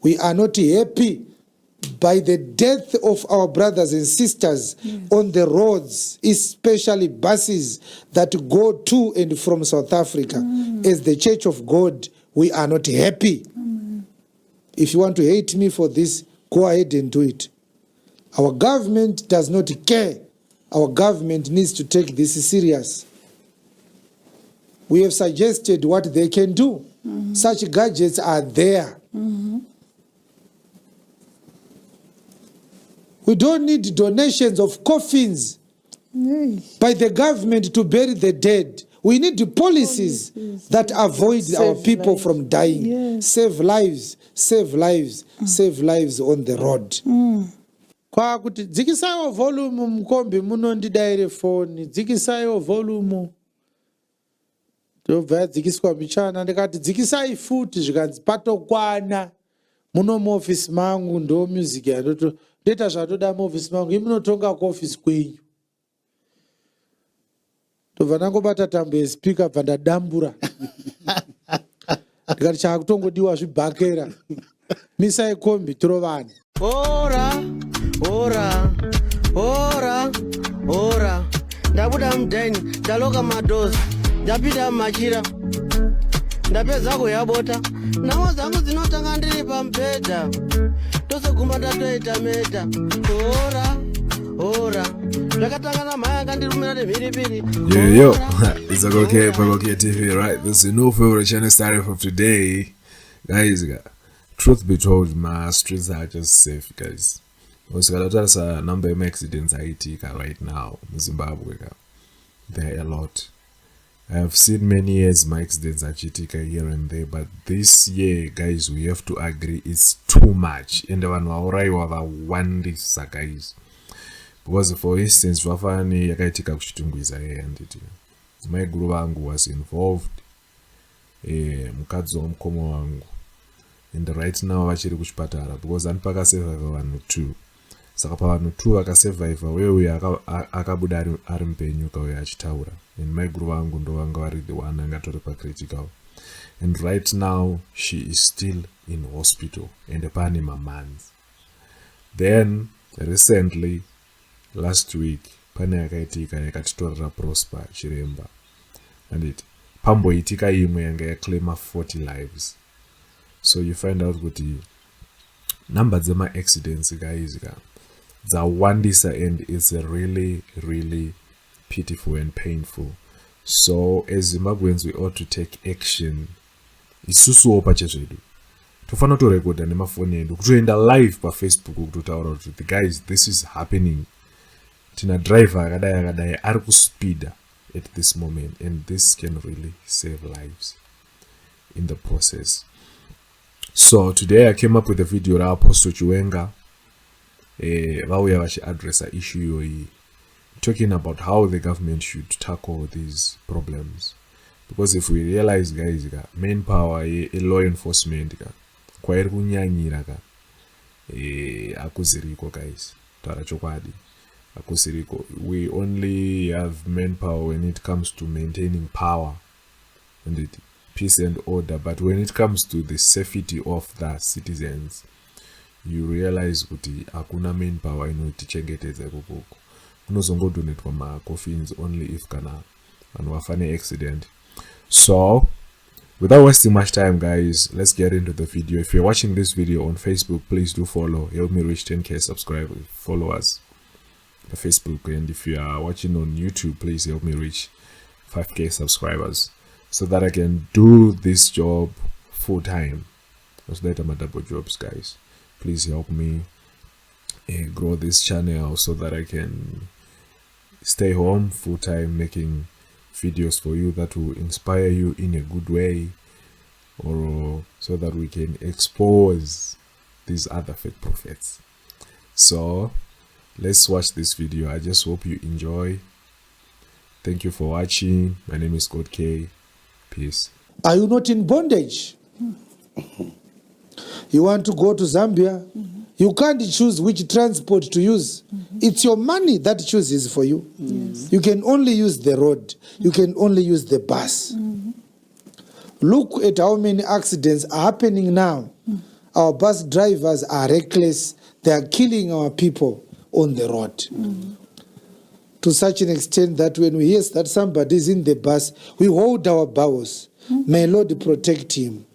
We are not happy by the death of our brothers and sisters on the roads, especially buses that go to and from South Africa. As the Church of God, we are not happy. If you want to hate me for this, go ahead and do it. Our government does not care. Our government needs to take this serious. We have suggested what they can do. Such gadgets are there. We don't need donations of coffins by the government to bury the dead. We need policies that avoid our people from dying. Save lives, save lives, save lives on the road. Kwa kuti dzikisayo volume mkombi munondidaire phone, dzikisayo volume. Tobva dzikiswa michana ndikati dzikisai futi zvikanzi patokwana muno muoffice mangu ndo music yandoto ndeta zvatoda muoffice mangu imunotonga kuoffice kwenyu. Tobva nangobata tambo yespeaker bva ndadambura. Ndikati chakutongodiwa zvibhakera. Misai kombi trovana. Ora, ora, ora, ora. Ndabuda mdaini, ndaloka madozi, ndapita machira. Ndapeza kuyabota, nawo zangu zinotanga ndiri pambeda. Tose gumba ndatoita meta. Ora, ora. Ndakatangana maya kandirumira nemhiripiri. Yo, it's okay, Pagokia TV, right? This is a new favorite channel starting from today. Guys, truth be told, my streets are just safe, guys. There's a number of accidents right now in Zimbabwe. There are a lot. I have seen many years my accidents are here and there, but this year, guys, we have to agree it's too much. And the one this guys. Because for instance, wafani yakaitika kuchitungwiza and my guru wangu was involved. Mukadzi wa mkomo wangu. And right now vachiri kuchipatara because anipaka survive vanhu 2. Saka pa vanhu 2 vakasurvive wewe akabuda ari mpenyu kauya achitaura. And my guru wangu ndo vanga vari the one angatori pa critical. And right now she is still in hospital and pane mamanzi. Then recently last week pane yakaitika yakatitorera Prosper Chiremba. And it pamboitika imwe yanga yaclaima 40 lives. So you find out what the numbers of my accidents, guys, the wandisa and it's really, really pitiful and painful. So as Zimbabweans, we ought to take action. It's so opachezvedu. Tofana to record nema phone yedu. Kutoenda live pa Facebook kutaura kuti the guys, this is happening. Tina driver akadai ari kuspeeda at this moment, and this can really save lives in the process. So today I came up with a video that Apostle Chiwenga vauya address an issue talking about how the government should tackle these problems. Because if we realize, guys, manpower law enforcement kwairi kunyanyira akuziriko, guys, tara chokwadi akuziriko. We only have manpower when it comes to maintaining power and it peace and order, but when it comes to the safety of the citizens, you realize kuti akuna manpower inotichengetedza ikoko. Kunozongodonetwa ma-coffins only if kana vanhu vafane accident. So without wasting much time, guys, let's get into the video. If you're watching this video on Facebook, please do follow. Help me reach 10k subscribers, followers on Facebook. And if you are watching on YouTube, please help me reach 5k subscribers, so that I can do this job full time. Because later my double jobs, guys. Please help me grow this channel so that I can stay home full time making videos for you that will inspire you in a good way, or so that we can expose these other fake prophets. So let's watch this video. I just hope you enjoy. Thank you for watching. My name is Govt. Peace. Are you not in bondage? You want to go to Zambia? You can't choose which transport to use. It's your money that chooses for you. You can only use the road. You can only use the bus. Look at how many accidents are happening now. our bus drivers are reckless. They are killing our people on the road. To such an extent that when we hear that somebody is in the bus, we hold our bowels. May Lord protect him.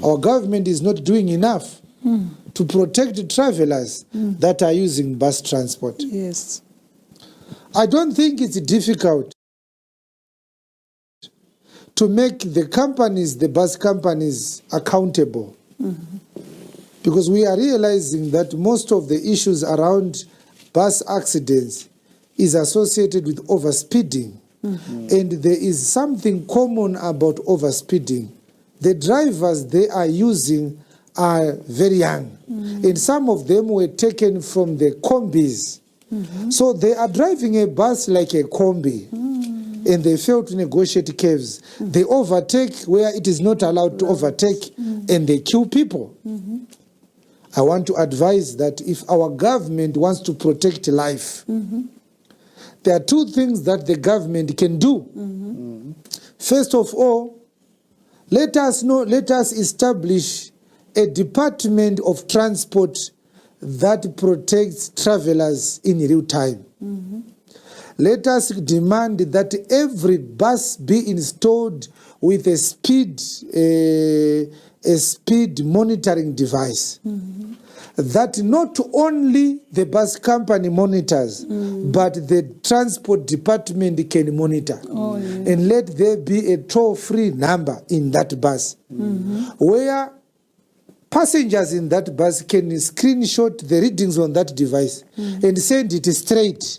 Our government is not doing enough to protect travelers that are using bus transport. Yes. I don't think it's difficult to make the companies, the bus companies, accountable. Because we are realizing that most of the issues around bus accidents is associated with overspeeding. And there is something common about overspeeding. The drivers they are using are very young. And some of them were taken from the combis. So they are driving a bus like a combi. And they fail to negotiate curves. They overtake where it is not allowed to overtake, and they kill people. I want to advise that if our government wants to protect life, there are two things that the government can do. First of all, let us establish a department of transport that protects travelers in real time. Let us demand that every bus be installed with a speed monitoring device. That not only the bus company monitors, but the transport department can monitor. And let there be a toll-free number in that bus, where passengers in that bus can screenshot the readings on that device and send it straight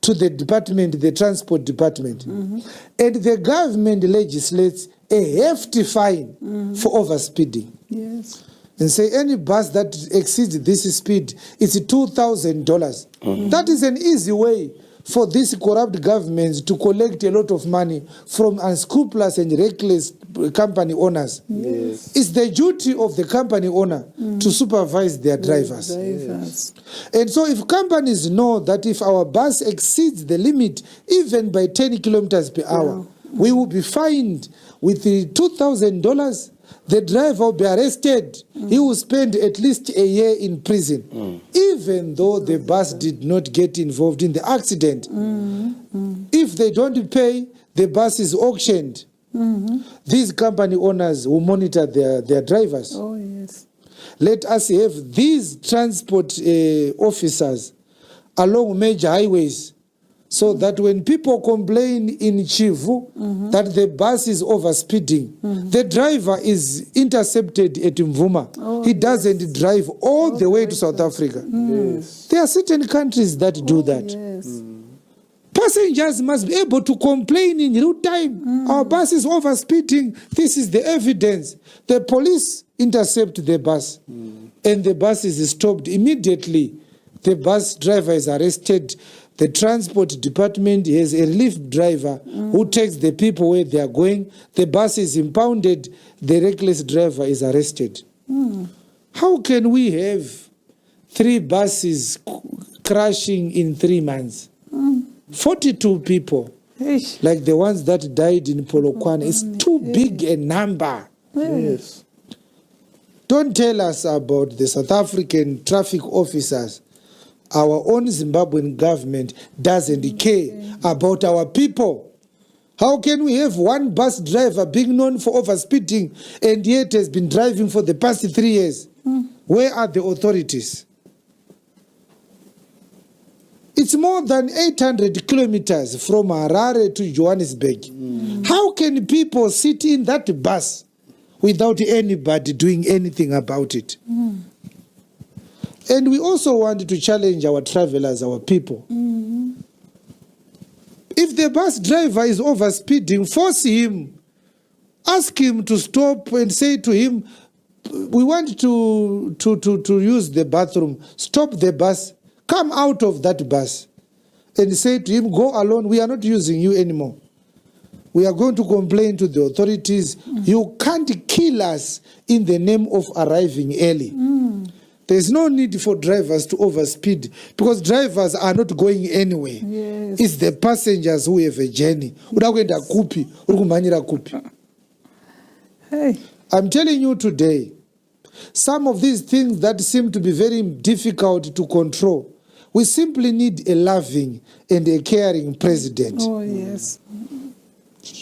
to the department, the transport department. And the government legislates a hefty fine for overspeeding. Yes. And say any bus that exceeds this speed, it's $2,000. That is an easy way for these corrupt governments to collect a lot of money from unscrupulous and reckless company owners. Yes. It's the duty of the company owner to supervise their drivers. And so if companies know that if our bus exceeds the limit, even by 10 kilometers per hour, we will be fined with the $2,000. The driver will be arrested. He will spend at least a year in prison, even though the bus did not get involved in the accident. If they don't pay, the bus is auctioned. These company owners will monitor their drivers. Oh, yes. Let us have these transport officers along major highways, so that when people complain in Chivu that the bus is overspeeding, the driver is intercepted at Mvuma. He doesn't drive all the way to South Africa. There are certain countries that do that. Yes. Passengers must be able to complain in real time. Our bus is overspeeding. This is the evidence. The police intercept the bus, and the bus is stopped immediately. The bus driver is arrested. The transport department has a relief driver who takes the people where they are going. The bus is impounded. The reckless driver is arrested. How can we have 3 buses crashing in 3 months? 42 people, like the ones that died in Polokwane. It's too big a number. Yes. Don't tell us about the South African traffic officers. Our own Zimbabwean government doesn't care about our people. How can we have one bus driver being known for overspeeding and yet has been driving for the past 3 years? Where are the authorities? It's more than 800 kilometers from Harare to Johannesburg. How can people sit in that bus without anybody doing anything about it? And we also want to challenge our travelers, our people. If the bus driver is overspeeding, force him. Ask him to stop and say to him, we want to use the bathroom. Stop the bus. Come out of that bus. And say to him, go alone. We are not using you anymore. We are going to complain to the authorities. You can't kill us in the name of arriving early. There's no need for drivers to overspeed because drivers are not going anywhere. Yes. It's the passengers who have a journey. Hey. I'm telling you today some of these things that seem to be very difficult to control. We simply need a loving and a caring president. Oh, yes.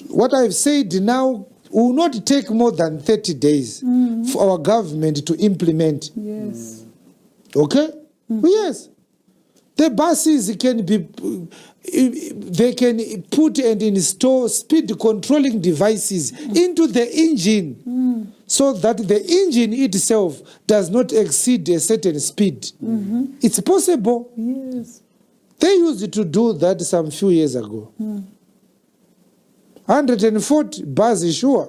What I've said now will not take more than 30 days for our government to implement. Yes. Okay? Yes. The buses can be, they can put and install speed controlling devices into the engine so that the engine itself does not exceed a certain speed. It's possible. Yes. They used to do that some few years ago. 140 bus sure.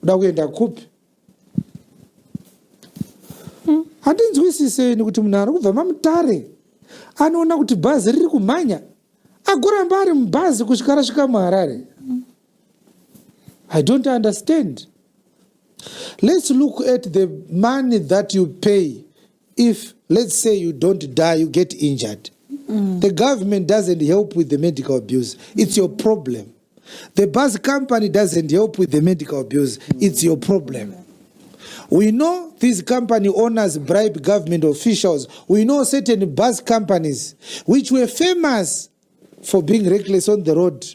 Uda kuenda kupi? Handinzwisiseni kuti munhu ari kubva mamutare anoona kuti bhazi riri kumhanya agoramba ari mubhazi kusvika rasvika muHarare. I don't understand. Let's look at the money that you pay if, let's say, you don't die, you get injured. The government doesn't help with the medical bills. It's your problem. The bus company doesn't help with the medical bills. It's your problem. We know these company owners bribe government officials. We know certain bus companies which were famous for being reckless on the road.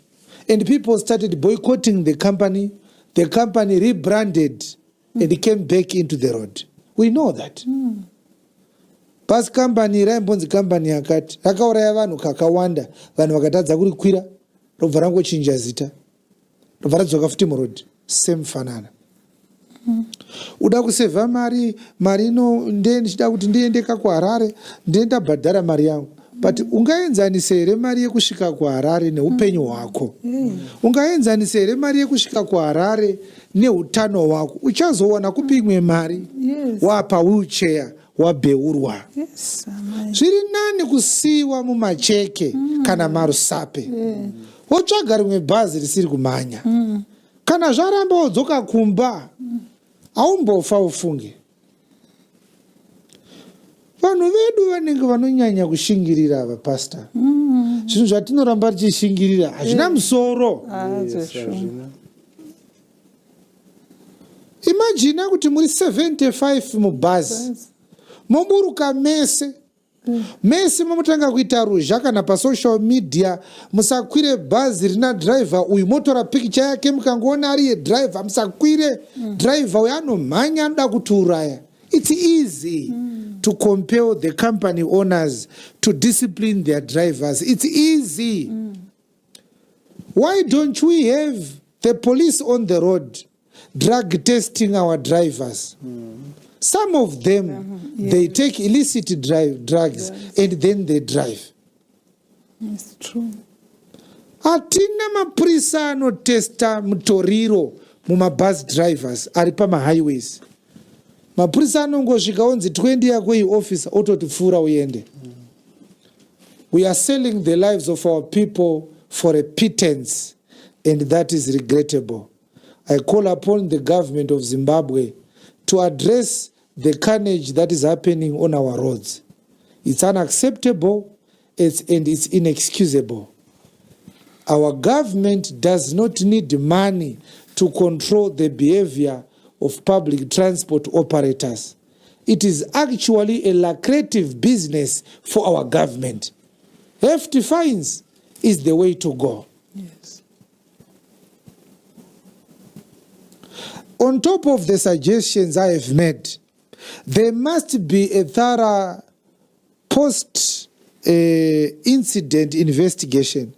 And people started boycotting the company. The company rebranded and came back into the road. We know that. Bus company, raimbonzi company yakati, rakauraya vanhu kakawanda, vanhu vakatadza kurikwira, robva rangochinja zita. Robva radzoka futi muroad. Same fanana. Uda kusevha mari ino ndichida kuti ndiendeka kuHarare, ndienda bhadhara mari yangu. But ungaenzanisa here mari yekusvika kuHarare neupenyu hwako? Ungaenzanisa here mari yekusvika kuHarare neutano hwako? Uchazowana kupi imwe mari? Wapa wheelchair, wabeurwa. Zviri nani kusiiwa mumacheke kana marusape. Wotsvaga rimwe bhazi risiri kumhanya. Kana zvaramba wodzoka kumba, haumbofa ufunge. Vanhu vedu vanenge vanonyanya kushingirira ava pastor. Zvinhu zvatinoramba tichishingirira hazvina musoro. Imagine kuti muri 75 mubhazi. Moburuka mese. Mese momutanga kuita ruzha kana pasocial media. Musakwire bhazi rina driver uyu motora picture yake mukangoona ari driver musakwire driver uyu anomhanya anoda kutiuraya. It's easy to compel the company owners to discipline their drivers. It's easy. Why don't we have the police on the road drug testing our drivers? Some of them, they take illicit drugs and then they drive. It's true. Hatina mapurisa anotesta mutoriro mumabus drivers ari pamahighways. Mapurisa anongosvika onzi 20 yako iofficer ototipfuura uende. We are selling the lives of our people for a pittance, and that is regrettable. I call upon the government of Zimbabwe to address the carnage that is happening on our roads. It's unacceptable and it's inexcusable. Our government does not need money to control the behavior of public transport operators. It is actually a lucrative business for our government. Hefty fines is the way to go. Yes. On top of the suggestions I have made, there must be a thorough post-incident investigation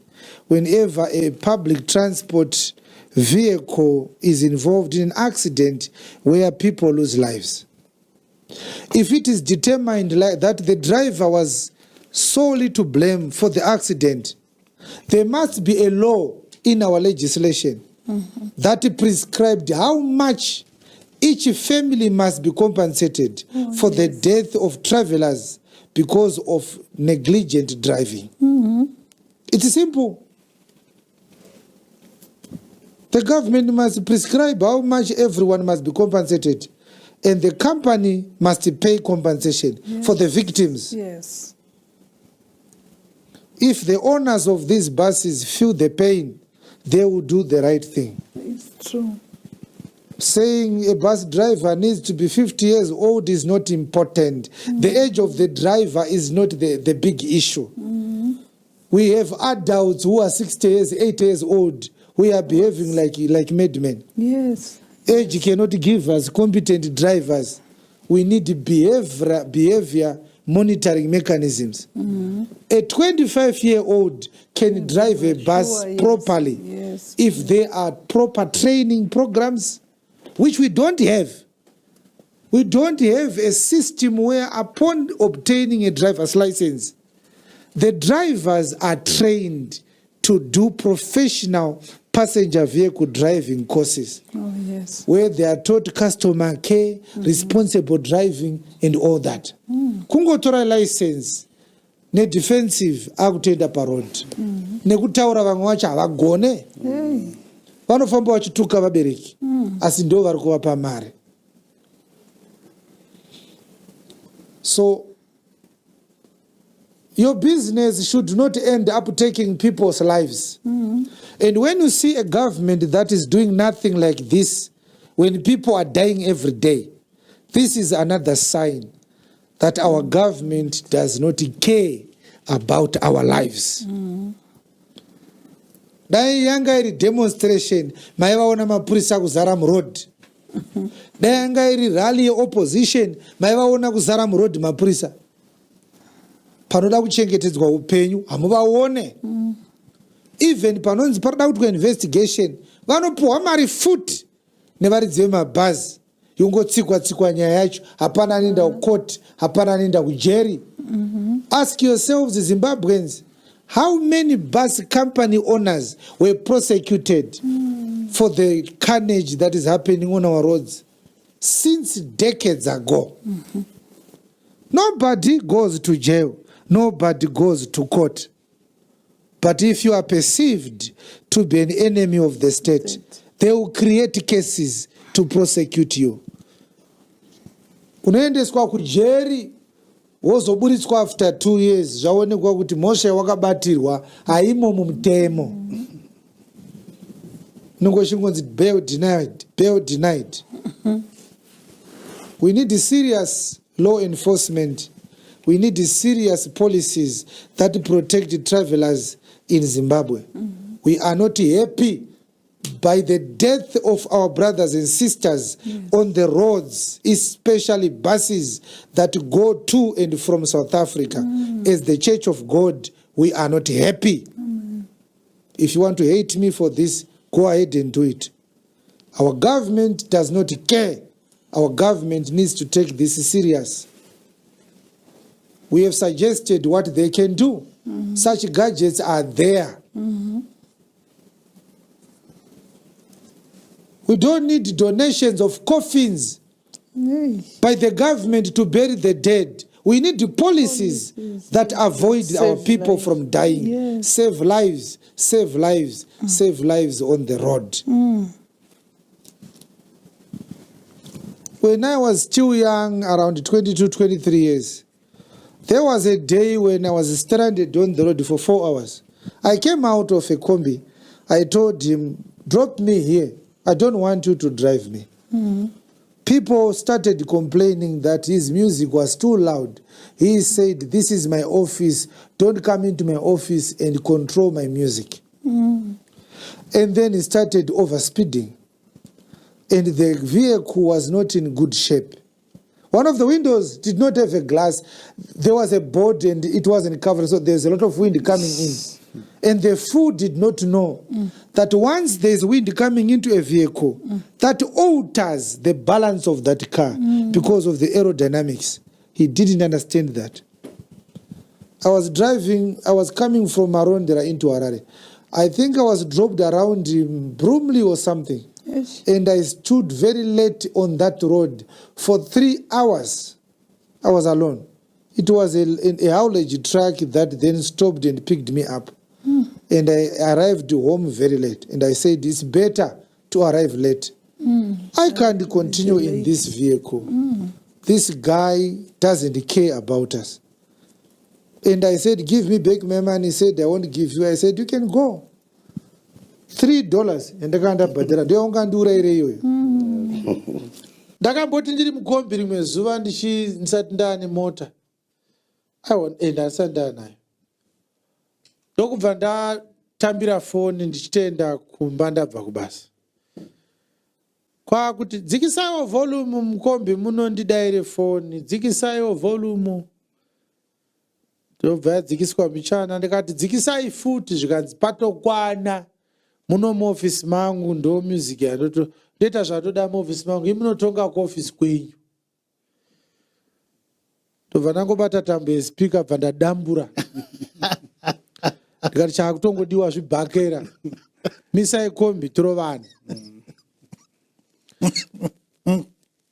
whenever a public transport vehicle is involved in an accident where people lose lives. If it is determined that the driver was solely to blame for the accident, there must be a law in our legislation that prescribed how much each family must be compensated for the death of travelers because of negligent driving. It's simple. The government must prescribe how much everyone must be compensated, and the company must pay compensation for the victims. Yes. If the owners of these buses feel the pain, they will do the right thing. It's true. saying a bus driver needs to be 50 years old is not important. The age of the driver is not the big issue. We have adults who are 60 years, 80 years old. We are behaving like madmen. Yes. Age cannot give us competent drivers. We need behavior monitoring mechanisms. A 25-year-old can drive a bus properly if there are proper training programs, which we don't have. We don't have a system where upon obtaining a driver's license, the drivers are trained to do professional passenger vehicle driving courses. Oh, yes. Where they are taught customer care, responsible driving, and all that. Kungotora license, ne defensive, akutenda parod. Nekutaura vamwe vacho havagone. Vanofamba vachituka vabereki. Asi ndo vari kuvapa mari. So, your business should not end up taking people's lives. And when you see a government that is doing nothing like this, when people are dying every day, this is another sign that our government does not care about our lives. Dai yanga iri demonstration, maivaona mapurisa kuzara muroad. Dai yanga iri rally opposition, maivaona kuzara muroad mapurisa. Panoda kuchengetedzwa upenyu hamuvaone. Even panonzi paroda kuitwa investigation, vanopuhwa mari futi nevaridzi vemabhazi. Yongotsikwa nyaya yacho, hapana anoenda kucourt, hapana anoenda kujeri. Ask yourselves, Zimbabweans, how many bus company owners were prosecuted for the carnage that is happening on our roads since decades ago? Nobody goes to jail. Nobody goes to court. But if you are perceived to be an enemy of the state, they will create cases to prosecute you. Unoendeswa kujeri, wozoburitswa after 2 years, zvaonekwa kuti mhosva wakabatirwa haimo mumutemo. Nongoshingonzi bail denied, bail denied. We need serious law enforcement. We need serious policies that protect travelers in Zimbabwe. We are not happy by the death of our brothers and sisters on the roads, especially buses that go to and from South Africa. As the Church of God, we are not happy. If you want to hate me for this, go ahead and do it. Our government does not care. Our government needs to take this serious. We have suggested what they can do. Such gadgets are there. We don't need donations of coffins by the government to bury the dead. We need the policies that avoid our people from dying. Save lives, save lives, save lives on the road. When I was still young, around 22, 23 years, there was a day when I was stranded on the road for 4 hours. I came out of a combi. I told him, drop me here. I don't want you to drive me. People started complaining that his music was too loud. He said, this is my office. Don't come into my office and control my music. And then he started overspeeding. And the vehicle was not in good shape. One of the windows did not have a glass. There was a board and it wasn't covered, so there's a lot of wind coming in. And the fool did not know that once there's wind coming into a vehicle, that alters the balance of that car because of the aerodynamics. He didn't understand that. I was coming from Marondera into Harare. I think I was dropped around in Bromley or something. And I stood very late on that road for 3 hours. I was alone. It was a haulage truck that then stopped and picked me up. And I arrived home very late. And I said, it's better to arrive late. I can't continue in this vehicle. This guy doesn't care about us. And I said, give me back my money. He said, I won't give you. I said, you can go. $3 and I can't badera. Ndakamboti ndiri mukombi rimwe zuva ndisati ndaane mota. Ndasati ndaanayo. Ndokubva ndatambira foni ndichitenda kumba ndabva kubasa. Kwakuti dzikisaiwo volume mukombi muno ndidaire foni, dzikisaiwo volume. Ndobva yadzikiswa michana ndikati dzikisai futi zvikanzi patokwana muno muofisi mangu ndo music ndoita zvatoda muofisi mangu imunotonga kuofisi kwenyu. Ndobva ndangobata tambo yespeaker bva ndadambura. Ndikati chakutongodiwa zvibhakera. Misai kombi torovana.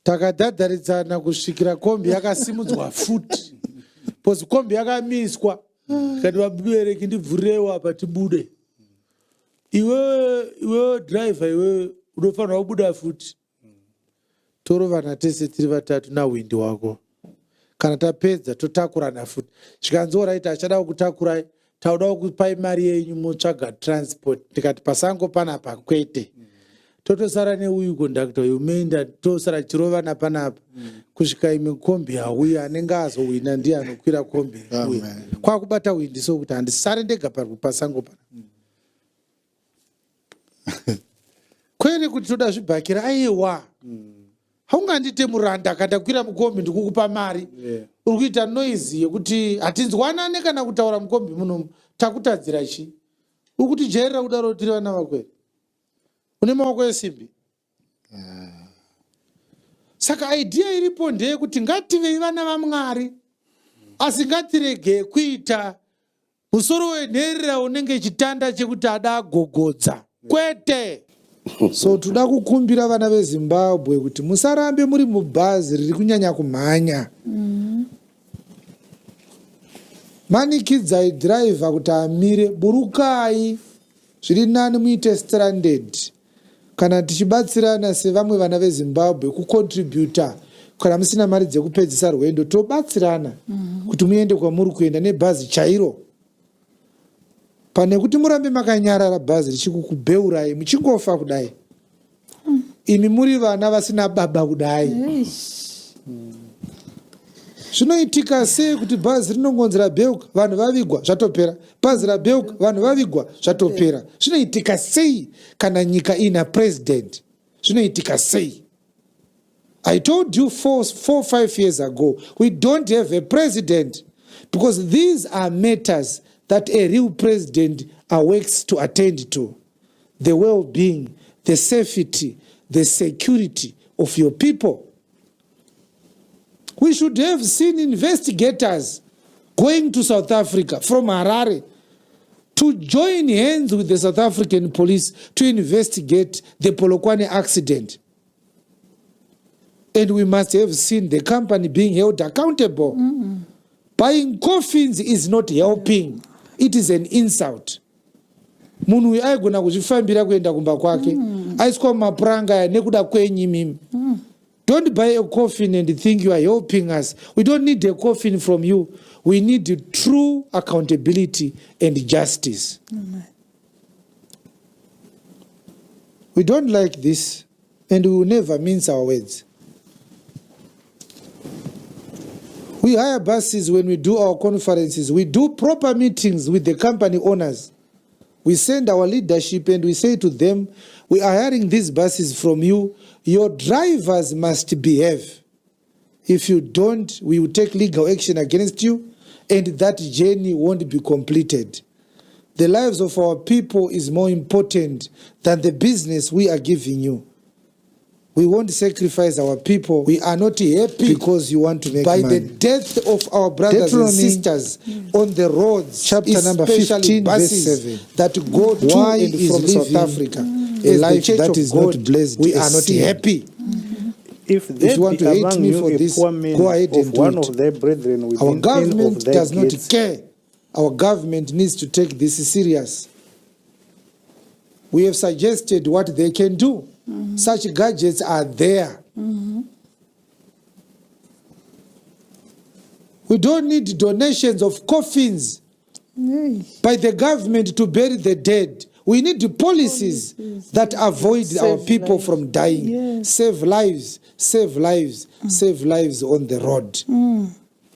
Takadhadharidzana kusvikira kombi yakasimudzwa futi. Pozi kombi yakamiswa. Ndikati vabereki ndibvurewo apa tibude. Iwe driver iwe unofanira kubuda futi. Torovana tese tiri vatatu nawindi wako. Kana tapedza totakurana futi. Zvikanzi right achada kutakurai tauda kupai mari yenyu motsvaga transport. Ndikati pasango panapa kwete. Totosara neuyu kondakta umeenda tosara chirovana panapa. Kusvika imwe kombi hauya anenge azowina ndiye anokwira kombi. Kwakubata windi sokuti handisare ndega pasango panapa. Kwere kuti toda zvibhakira aiwa. Haungandite muranda kandakwira mukombi ndikukupa mari. Uri kuita noise yekuti hatinzwanane kana kutaura mukombi muno takutadzira chi. Uri kutijairira kudaro tiri vana vakwere. Une maoko esimbi. Saka idea iripo ndeyekuti ngative vana vaMwari. Asi ngatirege kuita musoro wenherera unenge chitanda chekuti ada gogodza. Kwete. So toda kukumbira vana veZimbabwe kuti musarambe muri mubhazi riri kunyanya kumhanya. Manikidzai driver kuti amire, burukai. Zviri nani muite stranded. Kana tichibatsirana sevamwe vana veZimbabwe kucontributa kana musina mari dzekupedzisa rwendo tobatsirana kuti muende kwamuri kuenda nebhazi chairo. Pane kuti murambe makanyarara bhazi richikukubheurai muchingofa kudai. Imi muri vana vasina baba kudai. Zvinoitika sei kuti bhazi rinongonzera bheuka vanhu vavigwa zvatopera. Bhazi rabheuka vanhu vavigwa zvatopera. Zvinoitika sei kana nyika ina president? Zvinoitika sei? I told you 4-5 years ago, we don't have a president because these are matters that a real president works to attend to. The well-being, the safety, the security of your people. We should have seen investigators going to South Africa from Harare to join hands with the South African police to investigate the Polokwane accident. And we must have seen the company being held accountable. Buying coffins is not helping. It is an insult. Munhu aigona kuzvifambira kuenda kumba kwake. Aiswa mapuranga nekuda kwenyu mimi. Don't buy a coffin and think you are helping us. We don't need a coffin from you. We need true accountability and justice. We don't like this, and we will never mince our words. We hire buses when we do our conferences. We do proper meetings with the company owners. We send our leadership and we say to them, we are hiring these buses from you. Your drivers must behave. If you don't, we will take legal action against you and that journey won't be completed. The lives of our people is more important than the business we are giving you. We won't sacrifice our people. We are not happy because you want to make money. By the death of our brothers and sisters on the roads, chapter number 15, verse 7, that go to and from South Africa, a life that is not blessed, we are not happy. If you want to hate me for this, go ahead and do one it. Of their brethren Our government does not care. Our government needs to take this serious. We have suggested what they can do. Such gadgets are there. We don't need donations of coffins by the government to bury the dead. We need policies that avoid our Save people lives. from dying. Yes. Save lives, save lives, save lives on the road.